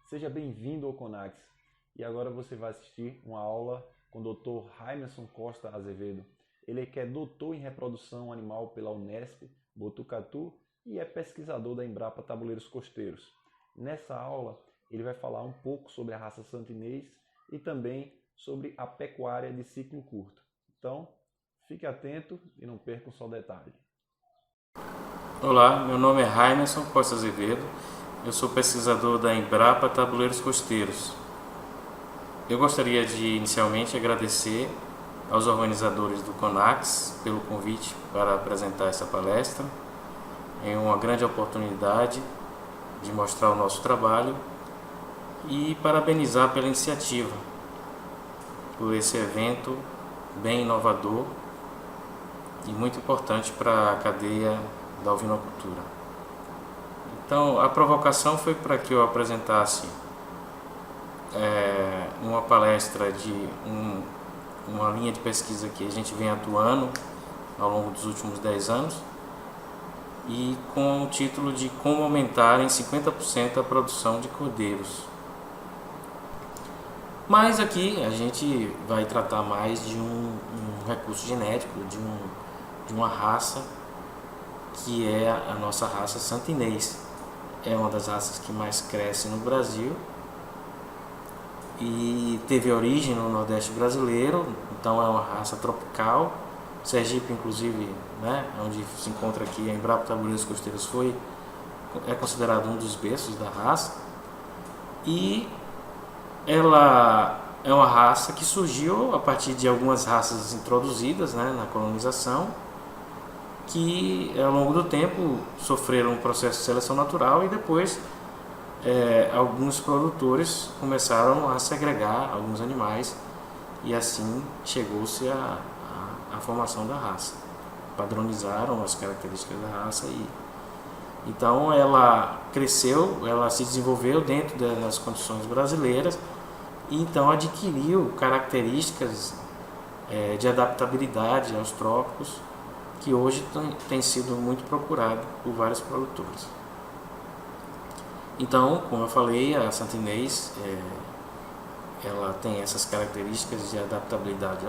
Seja bem-vindo ao Conax. E agora você vai assistir uma aula com o Dr. Raimerson Costa Azevedo. Ele que é doutor em reprodução animal pela Unesp, Botucatu, e é pesquisador da Embrapa Tabuleiros Costeiros. Nessa aula, ele vai falar um pouco sobre a raça santinês e também sobre a pecuária de ciclo curto. Então, fique atento e não perca um só detalhe. Olá, meu nome é Raimerson Costa Azevedo, eu sou pesquisador da Embrapa Tabuleiros Costeiros. Eu gostaria de inicialmente agradecer aos organizadores do Conax pelo convite para apresentar essa palestra. É uma grande oportunidade de mostrar o nosso trabalho e parabenizar pela iniciativa, por esse evento bem inovador e muito importante para a cadeia da ovinocultura. Então, a provocação foi para que eu apresentasse uma palestra de uma linha de pesquisa que a gente vem atuando ao longo dos últimos 10 anos e com o título de Como aumentar em 50% a produção de cordeiros. Mas aqui a gente vai tratar mais de um recurso genético, de uma raça que é a nossa raça santinês. É uma das raças que mais cresce no Brasil e teve origem no Nordeste brasileiro, então é uma raça tropical. Sergipe, inclusive, né, onde se encontra aqui a Embrapa Tabuleiros Costeiros, é considerado um dos berços da raça. E ela é uma raça que surgiu a partir de algumas raças introduzidas, né, na colonização, que ao longo do tempo sofreram um processo de seleção natural e depois alguns produtores começaram a segregar alguns animais e assim chegou-se à formação da raça. Padronizaram as características da raça e então ela cresceu, ela se desenvolveu dentro das condições brasileiras e então adquiriu características de adaptabilidade aos trópicos, que hoje tem sido muito procurado por vários produtores. Então, como eu falei, a santinês ela tem essas características de adaptabilidade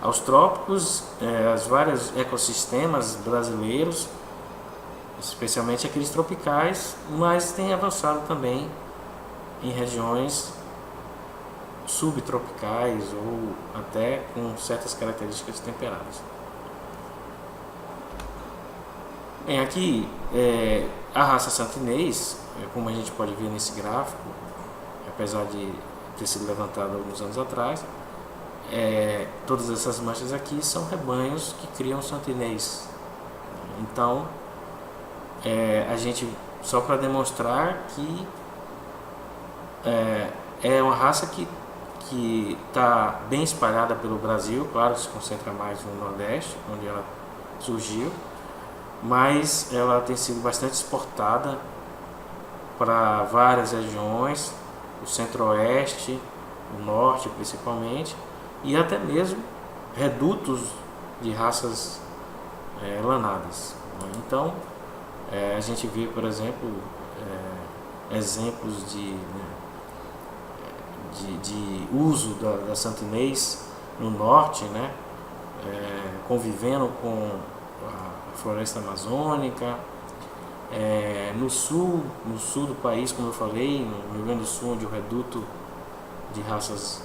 aos trópicos, aos vários ecossistemas brasileiros, especialmente aqueles tropicais, mas tem avançado também em regiões subtropicais ou até com certas características temperadas. Bem, aqui a raça santinês, como a gente pode ver nesse gráfico, apesar de ter sido levantado alguns anos atrás, todas essas manchas aqui são rebanhos que criam santinês. Então, a gente, só para demonstrar que é uma raça que está bem espalhada pelo Brasil, claro, se concentra mais no Nordeste, onde ela surgiu, mas ela tem sido bastante exportada para várias regiões, o Centro-Oeste, o Norte principalmente, e até mesmo redutos de raças lanadas. Então, a gente vê, por exemplo, exemplos de uso da santinês no Norte, né, convivendo com a floresta amazônica, no sul do país, como eu falei, no Rio Grande do Sul, onde o reduto de raças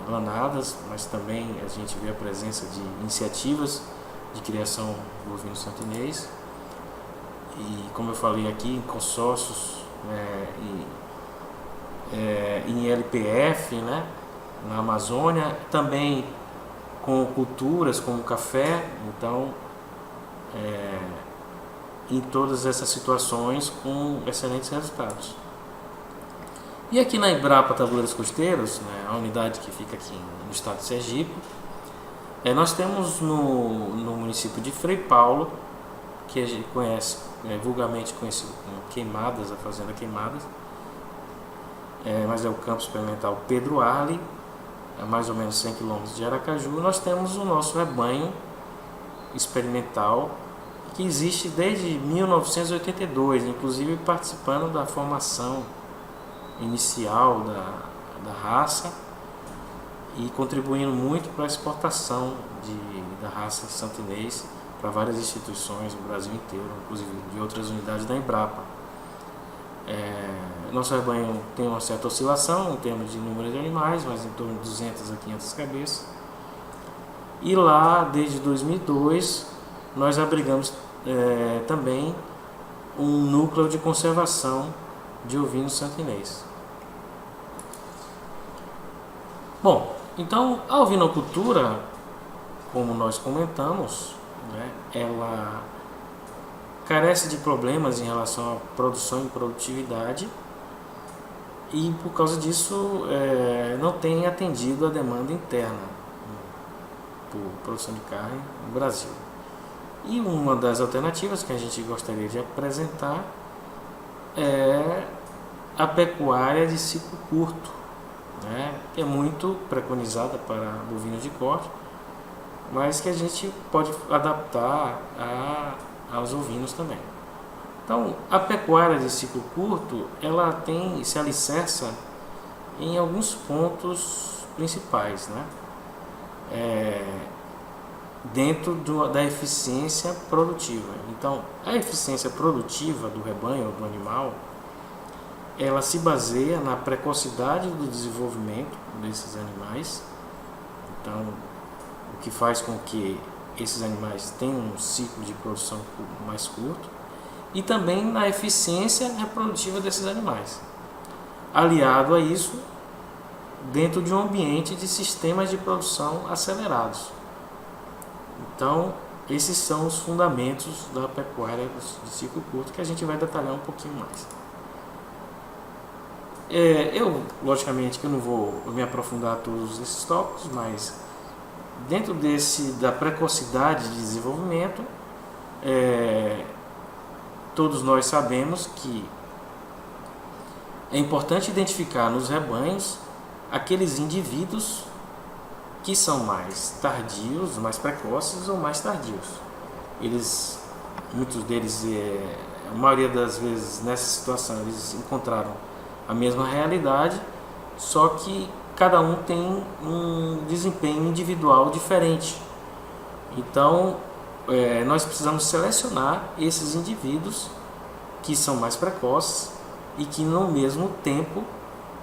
lanadas, mas também a gente vê a presença de iniciativas de criação do bovino santinês, e como eu falei aqui, em consórcios em LPF, né, na Amazônia, também com culturas como café. Então, em todas essas situações com excelentes resultados. E aqui na Embrapa Tabuleiros Costeiros, né, a unidade que fica aqui no estado de Sergipe, nós temos no município de Frei Paulo, que a gente conhece, vulgarmente conhecido como Queimadas, a Fazenda Queimadas, mas é o campo experimental Pedro Arle, a mais ou menos 100 km de Aracaju. Nós temos o nosso rebanho experimental que existe desde 1982, inclusive participando da formação inicial da raça e contribuindo muito para a exportação da raça santinês para várias instituições no Brasil inteiro, inclusive de outras unidades da Embrapa. Nosso rebanho tem uma certa oscilação em termos de número de animais, mas em torno de 200 a 500 cabeças. E lá, desde 2002, nós abrigamos também um núcleo de conservação de ovinos santinês. Bom, então a ovinocultura, como nós comentamos, né, ela carece de problemas em relação à produção e produtividade e por causa disso não tem atendido a demanda interna por produção de carne no Brasil. E uma das alternativas que a gente gostaria de apresentar é a pecuária de ciclo curto, né, que é muito preconizada para bovinos de corte, mas que a gente pode adaptar aos ovinos também. Então, a pecuária de ciclo curto, ela se alicerça em alguns pontos principais, né? Dentro da eficiência produtiva. Então, a eficiência produtiva do rebanho ou do animal, ela se baseia na precocidade do desenvolvimento desses animais. Então, o que faz com que esses animais tenham um ciclo de produção mais curto, e também na eficiência reprodutiva desses animais. Aliado a isso, dentro de um ambiente de sistemas de produção acelerados. Então, esses são os fundamentos da pecuária de ciclo curto, que a gente vai detalhar um pouquinho mais. Logicamente, que eu não vou me aprofundar a todos esses tópicos, mas dentro da precocidade de desenvolvimento, todos nós sabemos que é importante identificar nos rebanhos aqueles indivíduos que são mais tardios, mais precoces ou mais tardios. Muitos deles, a maioria das vezes nessa situação, eles encontraram a mesma realidade, só que cada um tem um desempenho individual diferente. Então, nós precisamos selecionar esses indivíduos que são mais precoces e que no mesmo tempo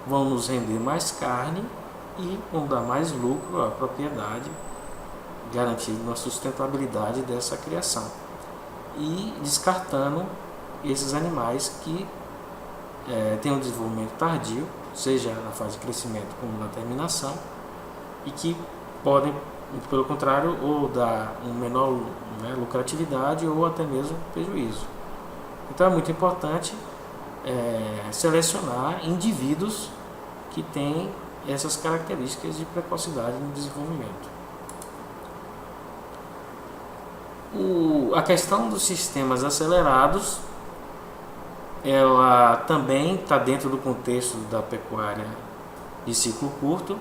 vão nos render mais carne e vão dar mais lucro à propriedade, garantindo a sustentabilidade dessa criação. E descartando esses animais que têm um desenvolvimento tardio, seja na fase de crescimento como na terminação, e que podem, pelo contrário, ou dar uma menor lucratividade ou até mesmo prejuízo. Então é muito importante selecionar indivíduos que têm essas características de precocidade no desenvolvimento. A questão dos sistemas acelerados, ela também está dentro do contexto da pecuária de ciclo curto,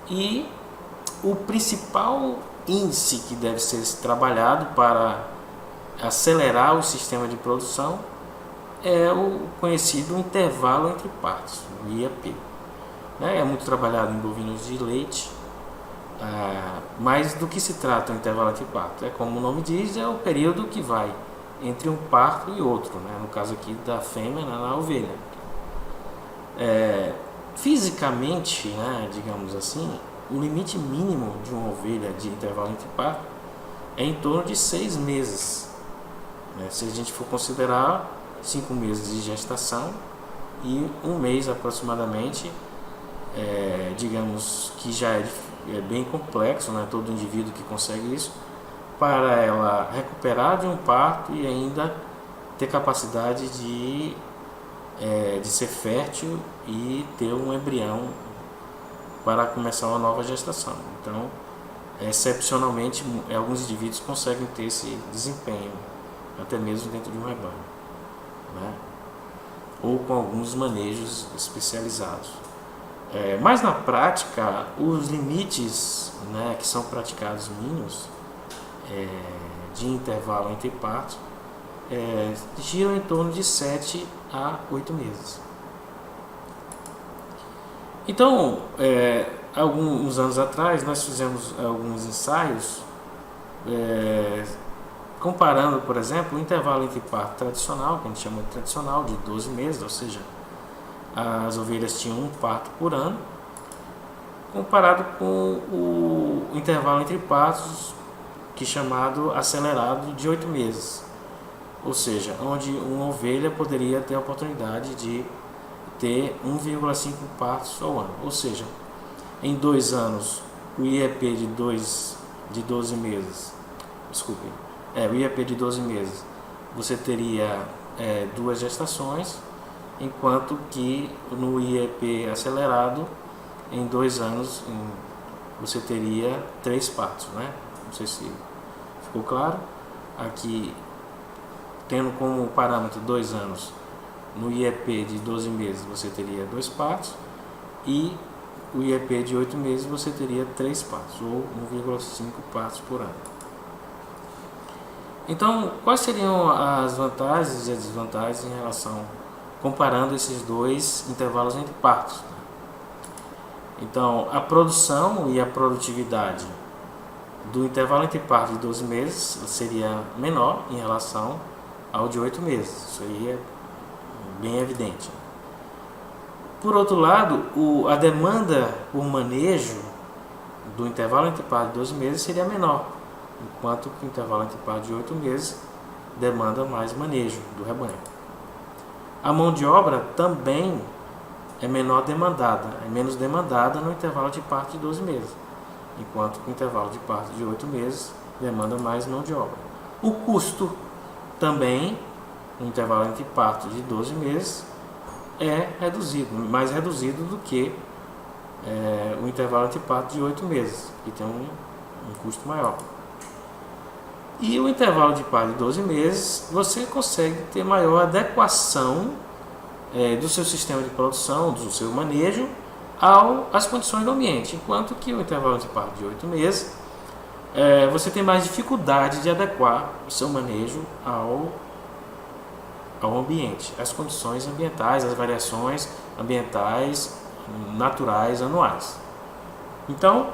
e o principal índice que deve ser trabalhado para acelerar o sistema de produção é o conhecido intervalo entre partos, o IAP. É muito trabalhado em bovinos de leite, mas do que se trata o intervalo entre parto? Como o nome diz, é o período que vai entre um parto e outro, né? No caso aqui da fêmea na ovelha. Fisicamente, né, digamos assim, o limite mínimo de uma ovelha de intervalo entre parto é em torno de 6 meses. Se a gente for considerar 5 meses de gestação e 1 mês aproximadamente, digamos que já é bem complexo, não é todo indivíduo que consegue isso, para ela recuperar de um parto e ainda ter capacidade de ser fértil e ter um embrião para começar uma nova gestação. Então, excepcionalmente, alguns indivíduos conseguem ter esse desempenho, até mesmo dentro de um rebanho, né? Ou com alguns manejos especializados. Mas na prática, os limites, né, que são praticados mínimos de intervalo entre partos giram em torno de 7 a 8 meses. Então, alguns anos atrás, nós fizemos alguns ensaios comparando, por exemplo, o intervalo entre parto tradicional, que a gente chama de tradicional, de 12 meses, ou seja, as ovelhas tinham um parto por ano, comparado com o intervalo entre partos, que é chamado acelerado, de 8 meses. Ou seja, onde uma ovelha poderia ter a oportunidade de ter 1,5 partos ao ano. Ou seja, em 2 anos, o IEP de 12 meses, o IEP de 12 meses, você teria 2 gestações, enquanto que no IEP acelerado, em 2 anos, você teria 3 partos, né? Não sei se ficou claro. Aqui, tendo como parâmetro 2 anos, no IEP de 12 meses você teria 2 partos, e o IEP de 8 meses você teria 3 partos, ou 1,5 partos por ano. Então, quais seriam as vantagens e as desvantagens em relação, comparando esses dois intervalos entre partos? Então, a produção e a produtividade do intervalo entre partos de 12 meses seria menor em relação ao de 8 meses. Isso aí é bem evidente. Por outro lado, a demanda por manejo do intervalo entre partos de 12 meses seria menor, enquanto que o intervalo entre partos de 8 meses demanda mais manejo do rebanho. A mão de obra também é menos demandada no intervalo de parto de 12 meses, enquanto que o intervalo de parto de 8 meses demanda mais mão de obra. O custo também, no intervalo entre parto de 12 meses, é reduzido, mais reduzido do que o intervalo entre parto de 8 meses, que tem um custo maior. E o intervalo de parto de 12 meses, você consegue ter maior adequação do seu sistema de produção, do seu manejo, às condições do ambiente, enquanto que o intervalo de parto de 8 meses, você tem mais dificuldade de adequar o seu manejo ao ambiente, às condições ambientais, às variações ambientais naturais anuais. Então,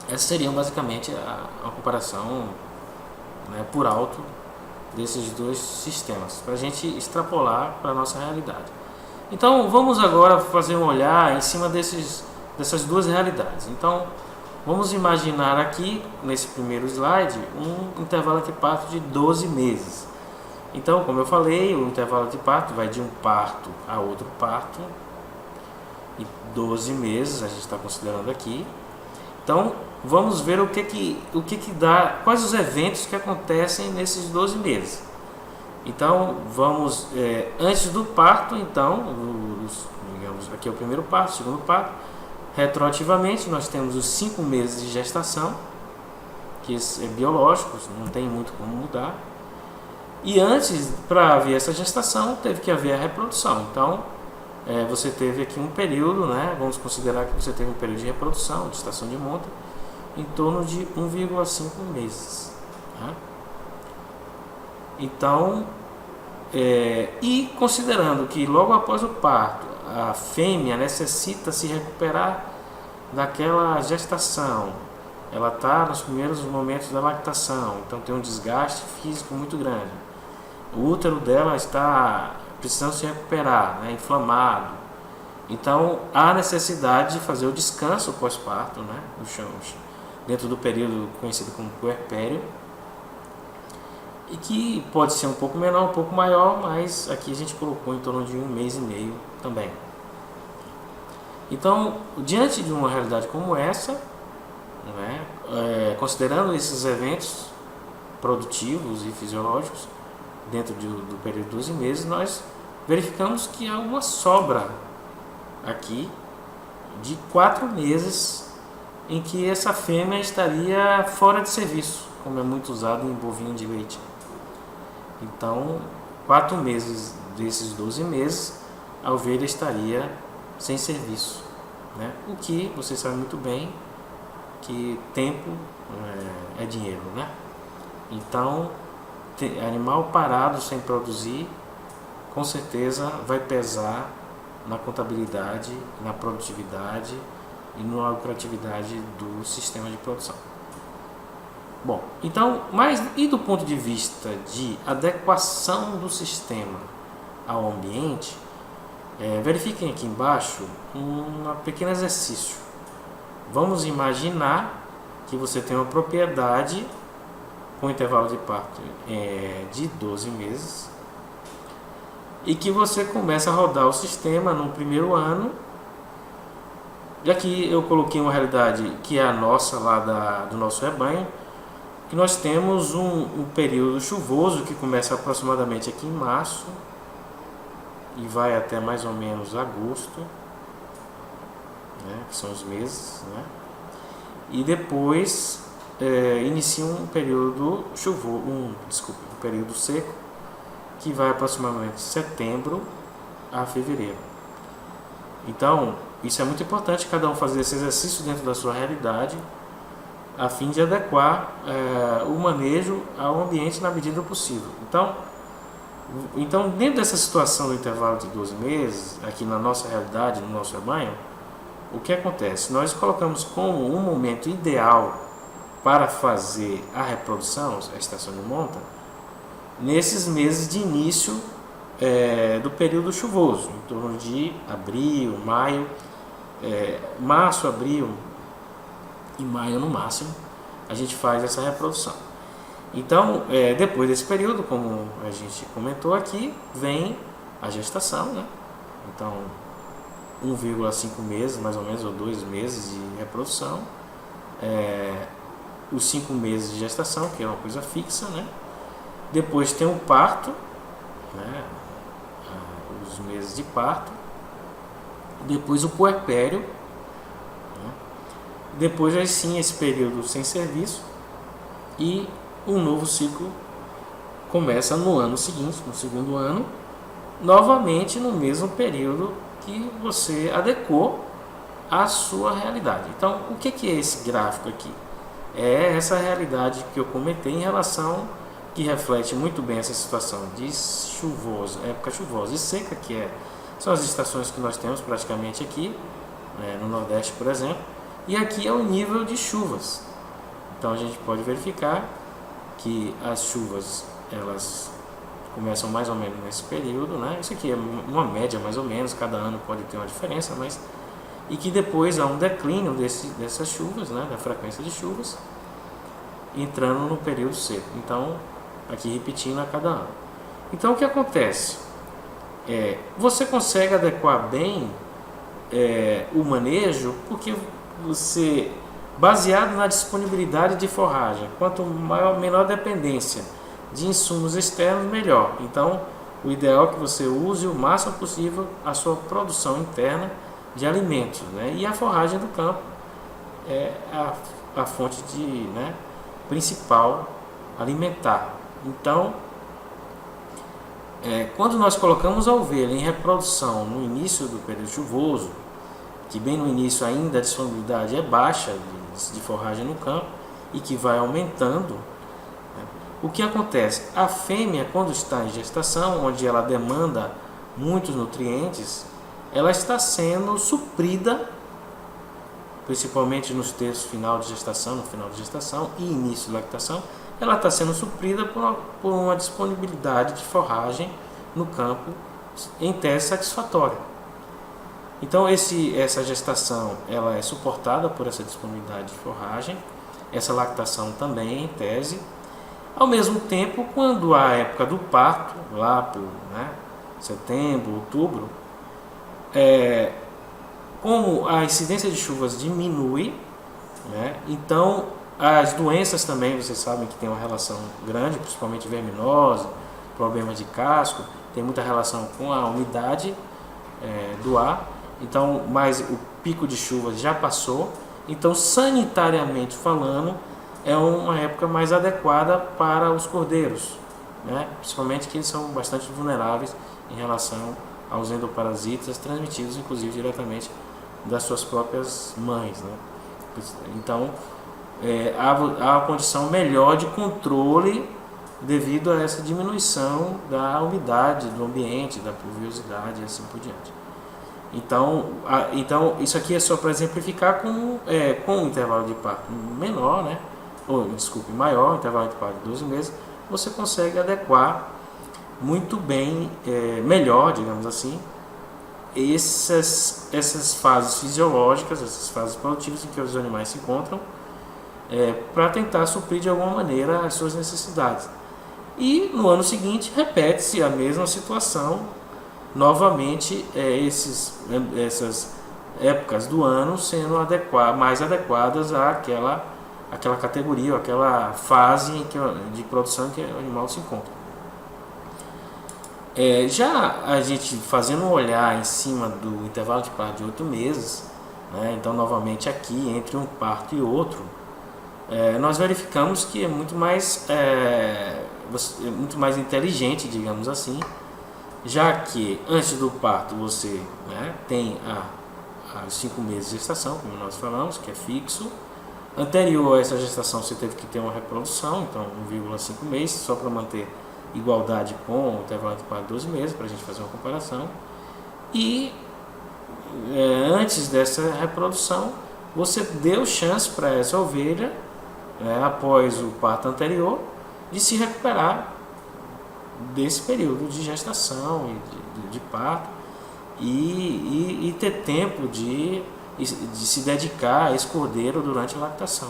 essa seria basicamente a comparação, por alto, desses dois sistemas, para a gente extrapolar para a nossa realidade. Então, vamos agora fazer um olhar em cima dessas duas realidades. Então, vamos imaginar aqui, nesse primeiro slide, um intervalo entre parto de 12 meses. Então, como eu falei, o intervalo de parto vai de um parto a outro parto, e 12 meses a gente está considerando aqui. Então, vamos ver o que dá, quais os eventos que acontecem nesses 12 meses. Então, vamos, antes do parto, então, digamos, aqui é o primeiro parto, o segundo parto. Retroativamente, nós temos os 5 meses de gestação, que é biológicos, não tem muito como mudar. E antes, para haver essa gestação, teve que haver a reprodução. Então, você teve aqui um período, vamos considerar que você teve um período de reprodução, de estação de monta, em torno de 1,5 meses. Então, e considerando que logo após o parto, a fêmea necessita se recuperar daquela gestação, ela está nos primeiros momentos da lactação, então tem um desgaste físico muito grande. O útero dela está precisando se recuperar, inflamado. Então, há necessidade de fazer o descanso pós-parto, dentro do período conhecido como puerpério, e que pode ser um pouco menor, um pouco maior, mas aqui a gente colocou em torno de 1 mês e meio também. Então, diante de uma realidade como essa, considerando esses eventos produtivos e fisiológicos dentro do período de 12 meses, nós verificamos que há uma sobra aqui de 4 meses em que essa fêmea estaria fora de serviço, como é muito usado em bovino de leite. Então, 4 meses desses 12 meses, a ovelha estaria sem serviço. O que vocês sabem muito bem que tempo é dinheiro. Então, animal parado sem produzir, com certeza vai pesar na contabilidade, na produtividade e na lucratividade do sistema de produção. Bom, então, mas e do ponto de vista de adequação do sistema ao ambiente, verifiquem aqui embaixo um pequeno exercício. Vamos imaginar que você tem uma propriedade com intervalo de parto de 12 meses e que você começa a rodar o sistema no primeiro ano. E aqui eu coloquei uma realidade que é a nossa lá do nosso rebanho, que nós temos um período chuvoso que começa aproximadamente aqui em março e vai até mais ou menos agosto, né, que são os meses, né? E depois inicia um período chuvoso, um período seco, que vai aproximadamente de setembro a fevereiro. Então, isso é muito importante, cada um fazer esse exercício dentro da sua realidade, a fim de adequar o manejo ao ambiente na medida do possível. Então, dentro dessa situação do intervalo de 12 meses, aqui na nossa realidade, no nosso rebanho, o que acontece? Nós colocamos como um momento ideal para fazer a reprodução, a estação de monta, nesses meses de início do período chuvoso, em torno de abril, maio, março, abril e maio no máximo, a gente faz essa reprodução. Então, depois desse período, como a gente comentou aqui, vem a gestação, né? Então, 1,5 meses, mais ou menos, ou 2 meses de reprodução, os 5 meses de gestação, que é uma coisa fixa, né? Depois tem o parto, né? Os meses de parto, depois o puerpério, né? Depois aí sim esse período sem serviço, e um novo ciclo começa no ano seguinte, no segundo ano, novamente no mesmo período que você adequou à sua realidade. Então, o que é esse gráfico aqui? É essa realidade que eu comentei em relação, que reflete muito bem essa situação de chuvoso, época chuvosa e seca, são as estações que nós temos praticamente aqui, no Nordeste, por exemplo, e aqui é o nível de chuvas. Então, a gente pode verificar que as chuvas, elas começam mais ou menos nesse período, né? Isso aqui é uma média mais ou menos, cada ano pode ter uma diferença, mas e que depois há um declínio dessas chuvas, né? Da frequência de chuvas, entrando no período seco. Então, aqui repetindo a cada ano. Então, o que acontece? Você consegue adequar bem o manejo, porque você, baseado na disponibilidade de forragem, quanto menor dependência de insumos externos, melhor. Então, o ideal é que você use o máximo possível a sua produção interna de alimentos, né? E a forragem do campo é a fonte principal alimentar. Então, quando nós colocamos a ovelha em reprodução no início do período chuvoso, que bem no início ainda a disponibilidade é baixa de forragem no campo e que vai aumentando, o que acontece? A fêmea, quando está em gestação, onde ela demanda muitos nutrientes, ela está sendo suprida, principalmente nos terços final de gestação, no final de gestação e início de lactação, ela está sendo suprida por uma disponibilidade de forragem no campo em tese satisfatória. Então essa gestação ela é suportada por essa disponibilidade de forragem, essa lactação também em tese. Ao mesmo tempo, quando a época do parto, lá por setembro, outubro, como a incidência de chuvas diminui, então as doenças também, vocês sabem que tem uma relação grande, principalmente verminose, problema de casco, tem muita relação com a umidade do ar. Então, mas o pico de chuvas já passou, então sanitariamente falando, é uma época mais adequada para os cordeiros, principalmente que eles são bastante vulneráveis em relação aos endoparasitas transmitidos, inclusive, diretamente das suas próprias mães. Então, há uma condição melhor de controle devido a essa diminuição da umidade do ambiente, da pluviosidade e assim por diante. Então isso aqui é só para exemplificar com um intervalo de parto menor, né? Maior, intervalo de parto de 12 meses, você consegue adequar muito bem, melhor, digamos assim, essas fases fisiológicas, essas fases produtivas em que os animais se encontram, para tentar suprir de alguma maneira as suas necessidades. E no ano seguinte repete-se a mesma situação, novamente essas épocas do ano sendo mais adequadas àquela categoria, ou àquela fase de produção em que o animal se encontra. Já a gente fazendo um olhar em cima do intervalo de parto de 8 meses, né, então novamente aqui entre um parto e outro, nós verificamos que é muito mais inteligente, digamos assim, já que antes do parto você, né, tem os 5 meses de gestação, como nós falamos, que é fixo. Anterior a essa gestação você teve que ter uma reprodução, então 1,5 meses, só para manter igualdade com o intervalo de parto de 12 meses, para a gente fazer uma comparação. E antes dessa reprodução, você deu chance para essa ovelha, após o parto anterior, de se recuperar desse período de gestação e de parto e ter tempo de se dedicar a esse cordeiro durante a lactação,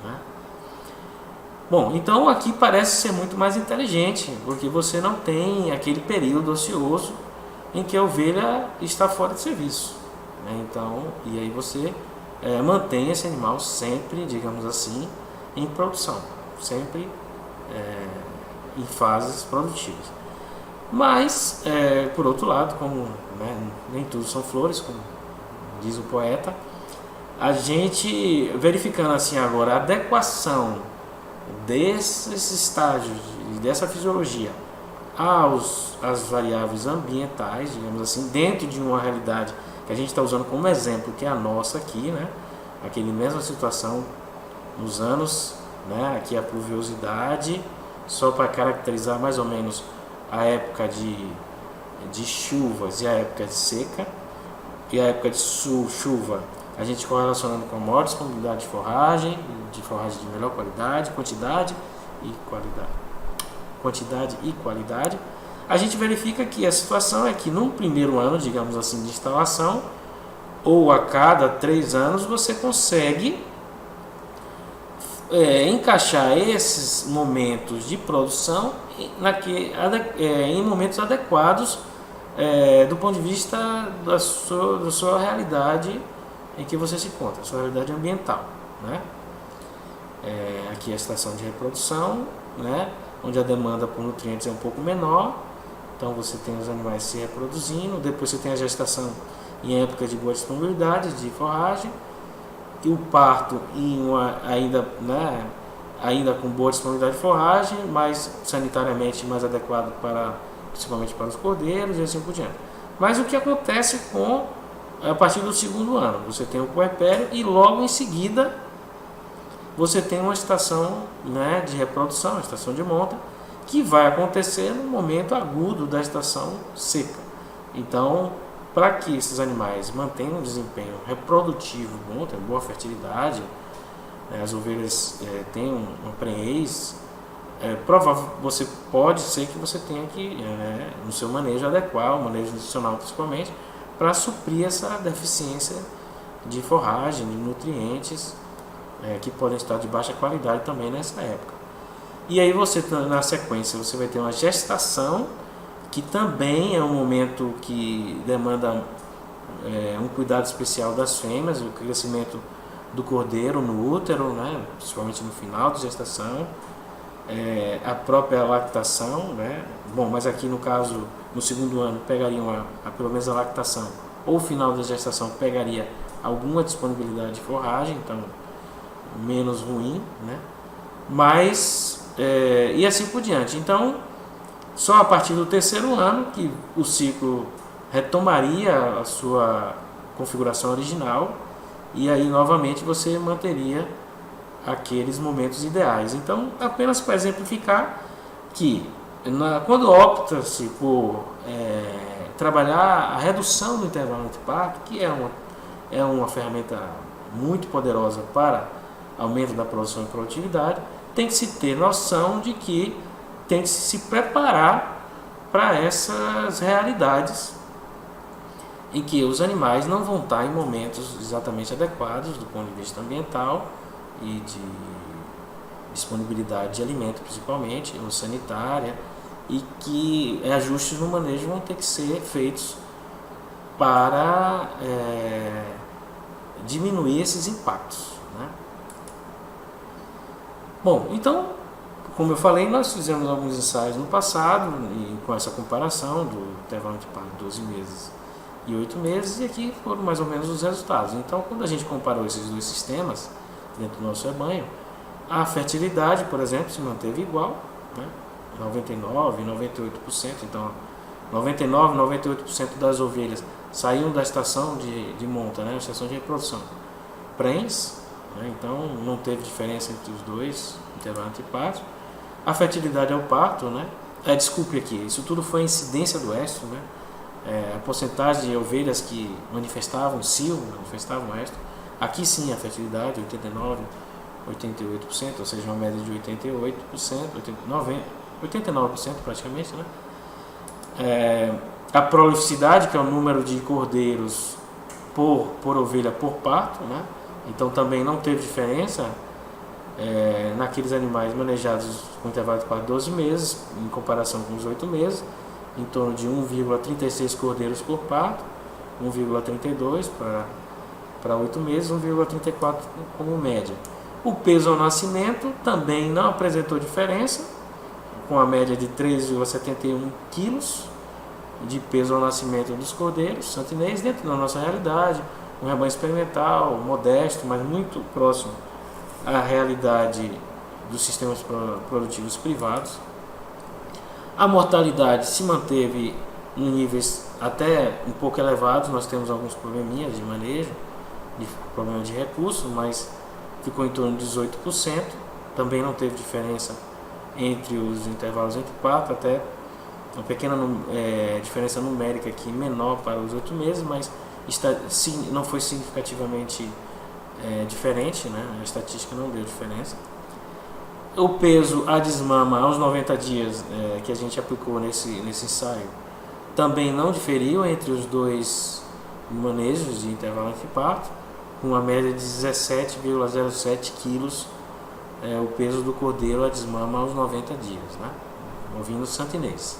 né? Bom, então aqui parece ser muito mais inteligente, porque você não tem aquele período ocioso em que a ovelha está fora de serviço, né? Então, e aí você mantém esse animal sempre, digamos assim, em produção, sempre em fases produtivas. Mas, por outro lado, como, né, nem tudo são flores, como diz o poeta, a gente verificando assim agora a adequação desses estágios e dessa fisiologia às variáveis ambientais, digamos assim, dentro de uma realidade que a gente está usando como exemplo, que é a nossa aqui, né? Aquela mesma situação nos anos, né? Aqui a pluviosidade, só para caracterizar mais ou menos a época de chuvas e a época de seca. E a época de chuva a gente correlacionando com a maior disponibilidade de forragem de melhor qualidade, quantidade e qualidade, a gente verifica que a situação é que num primeiro ano, digamos assim, de instalação, ou a cada 3 anos, você consegue encaixar esses momentos de produção em momentos adequados do ponto de vista da sua realidade em que você se encontra, a sua realidade ambiental, né? Aqui é a estação de reprodução, né, onde a demanda por nutrientes é um pouco menor, então você tem os animais se reproduzindo, depois você tem a gestação em época de boa disponibilidade de forragem, e o parto ainda com boa disponibilidade de forragem, mas sanitariamente mais adequado principalmente para os cordeiros e assim por diante. Mas o que acontece a partir do 2º ano? Você tem o puerpério e logo em seguida você tem uma estação, né, de reprodução, a estação de monta, que vai acontecer no momento agudo da estação seca. Então, para que esses animais mantenham um desempenho reprodutivo bom, tenham boa fertilidade, as ovelhas tenham uma prenhez, você pode ser que você tenha que, no seu manejo, adequar o manejo nutricional principalmente, para suprir essa deficiência de forragem, de nutrientes, que podem estar de baixa qualidade também nessa época. E aí na sequência, você vai ter uma gestação, que também é um momento que demanda um cuidado especial das fêmeas, o crescimento do cordeiro no útero, né, principalmente no final da gestação, a própria lactação, né? Bom, mas aqui no caso, no 2º ano, pegariam pelo menos a lactação, ou o final da gestação pegaria alguma disponibilidade de forragem, então menos ruim, né? Mas, e assim por diante. Então, só a partir do 3º ano que o ciclo retomaria a sua configuração original, e aí novamente você manteria aqueles momentos ideais. Então, apenas para exemplificar que quando opta-se por trabalhar a redução do intervalo entre parto, que é uma ferramenta muito poderosa para aumento da produção e produtividade, tem que se ter noção de que tem que se preparar para essas realidades em que os animais não vão estar em momentos exatamente adequados do ponto de vista ambiental e de disponibilidade de alimento principalmente, ou sanitária, e que ajustes no manejo vão ter que ser feitos para diminuir esses impactos, né? Bom, então, como eu falei, nós fizemos alguns ensaios no passado e com essa comparação do intervalo entre parto 12 meses e 8 meses, e aqui foram mais ou menos os resultados. Então, quando a gente comparou esses dois sistemas dentro do nosso rebanho, a fertilidade, por exemplo, se manteve igual, né? 99% e 98%. Então, 99% e 98% das ovelhas saíam da estação de monta, né? A estação de reprodução, prens, né? Então, não teve diferença entre os dois, intervalo entre partos. A fertilidade ao parto, né? Desculpe aqui, isso tudo foi a incidência do estro, né? A porcentagem de ovelhas que manifestavam cio, manifestavam estro. Aqui sim a fertilidade, 88%, ou seja, uma média de 88%, 89% praticamente, né? A prolificidade, que é o número de cordeiros por ovelha por parto, né? Então também não teve diferença naqueles animais manejados com intervalo de parto 12 meses, em comparação com os 8 meses, em torno de 1,36 cordeiros por parto, 1,32 para 8 meses, 1,34 como média. O peso ao nascimento também não apresentou diferença, com a média de 3,71 quilos de peso ao nascimento dos cordeiros santinês, dentro da nossa realidade, um rebanho experimental, modesto, mas muito próximo à realidade dos sistemas produtivos privados. A mortalidade se manteve em níveis até um pouco elevados, nós temos alguns probleminhas de manejo, problema de recursos, mas ficou em torno de 18%, também não teve diferença entre os intervalos entre parto, até uma pequena diferença numérica aqui menor para os 8 meses, mas não foi significativamente diferente, né? A estatística não deu diferença. O peso à desmama aos 90 dias que a gente aplicou nesse ensaio também não diferiu entre os dois manejos de intervalo entre parto, com uma média de 17,07 quilos o peso do cordeiro à desmama aos 90 dias, né? Ovino santinês,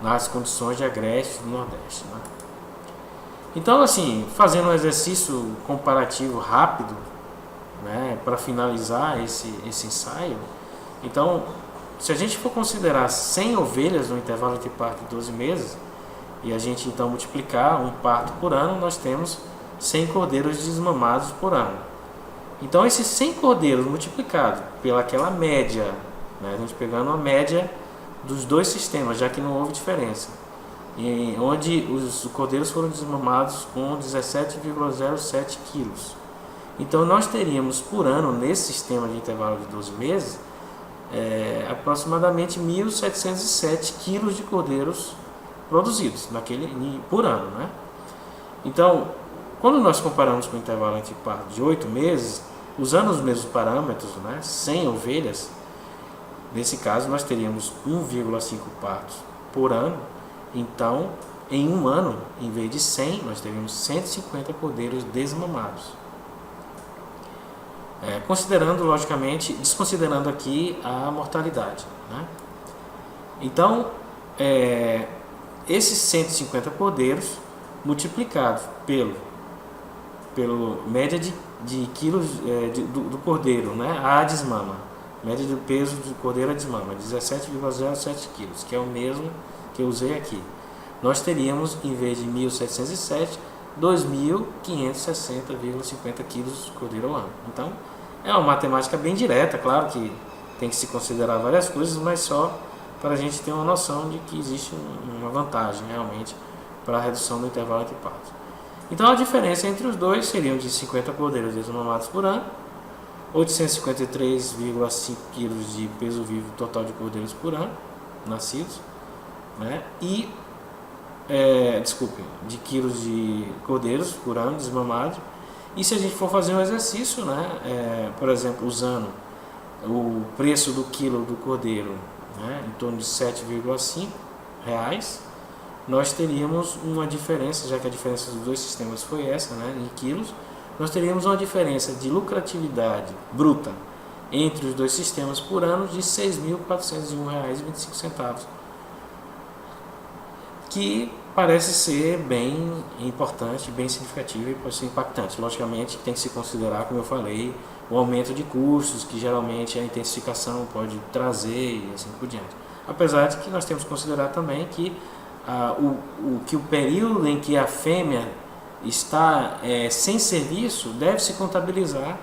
nas condições de agreste do Nordeste, né? Então, assim, fazendo um exercício comparativo rápido, né, para finalizar esse ensaio, então, se a gente for considerar 100 ovelhas no intervalo entre parto de 12 meses, e a gente então multiplicar um parto por ano, nós temos 100 cordeiros desmamados por ano. Então, esses 100 cordeiros multiplicados pelaquela média, né, a gente pegando a média dos dois sistemas, já que não houve diferença, onde os cordeiros foram desmamados com 17,07 quilos. Então, nós teríamos por ano, nesse sistema de intervalo de 12 meses, aproximadamente 1.707 quilos de cordeiros produzidos por ano, né? Então, quando nós comparamos com o intervalo entre parto de 8 meses, usando os mesmos parâmetros, né, 100 ovelhas, nesse caso nós teríamos 1,5 partos por ano. Então, em um ano, em vez de 100, nós teríamos 150 cordeiros desmamados. Considerando, logicamente, desconsiderando aqui a mortalidade, né? Então, esses 150 cordeiros multiplicados pelo média de quilos do cordeiro, né, a desmama, média do peso do cordeiro a desmama, 17,07 quilos, que é o mesmo que eu usei aqui. Nós teríamos, em vez de 1.707, 2.560,50 quilos de cordeiro ao ano. Então, é uma matemática bem direta, claro que tem que se considerar várias coisas, mas só para a gente ter uma noção de que existe uma vantagem realmente para a redução do intervalo entre partos. Então, a diferença entre os dois seriam de 50 cordeiros desmamados por ano, 853,5 quilos de peso vivo total de cordeiros por ano nascidos, né? E de quilos de cordeiros por ano desmamados. E se a gente for fazer um exercício, né, por exemplo, usando o preço do quilo do cordeiro, né, em torno de R$ 7,5, nós teríamos uma diferença, já que a diferença dos dois sistemas foi essa, né, em quilos, nós teríamos uma diferença de lucratividade bruta entre os dois sistemas por ano de R$ 6.401,25, que parece ser bem importante, bem significativo e pode ser impactante. Logicamente, tem que se considerar, como eu falei, o aumento de custos que geralmente a intensificação pode trazer e assim por diante. Apesar de que nós temos que considerar também que o período em que a fêmea está sem serviço deve-se contabilizar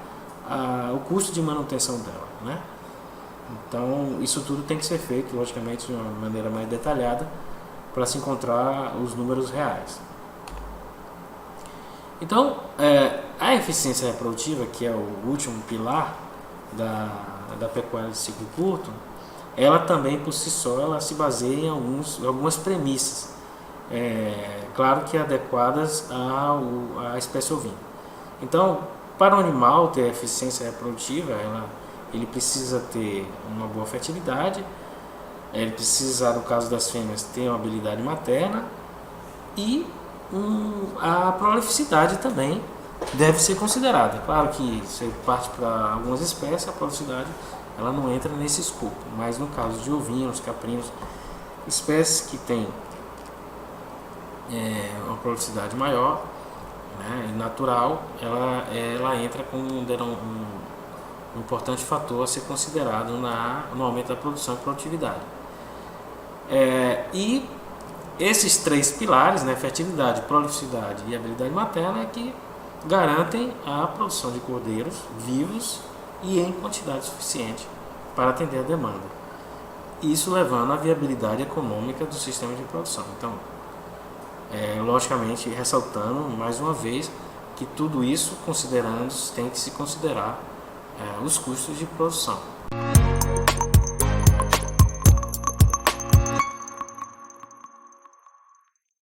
o custo de manutenção dela, né? Então, isso tudo tem que ser feito, logicamente, de uma maneira mais detalhada para se encontrar os números reais. Então, a eficiência reprodutiva, que é o último pilar da pecuária de ciclo curto, ela também por si só ela se baseia em algumas premissas, claro que adequadas à espécie ovina. Então, para o animal ter eficiência reprodutiva, ele precisa ter uma boa fertilidade, ele precisa, no caso das fêmeas, ter uma habilidade materna e a prolificidade também deve ser considerada. Claro que se parte para algumas espécies, a prolificidade ela não entra nesse escopo, mas no caso de ovinos, caprinos, espécies que têm uma prolificidade maior, né, natural, ela entra com um importante fator a ser considerado no aumento da produção e produtividade. E esses três pilares, né, fertilidade, prolificidade e habilidade materna, é que garantem a produção de cordeiros vivos e em quantidade suficiente para atender a demanda. Isso levando à viabilidade econômica do sistema de produção. Então, logicamente, ressaltando mais uma vez que tudo isso, considerando, tem que se considerar os custos de produção.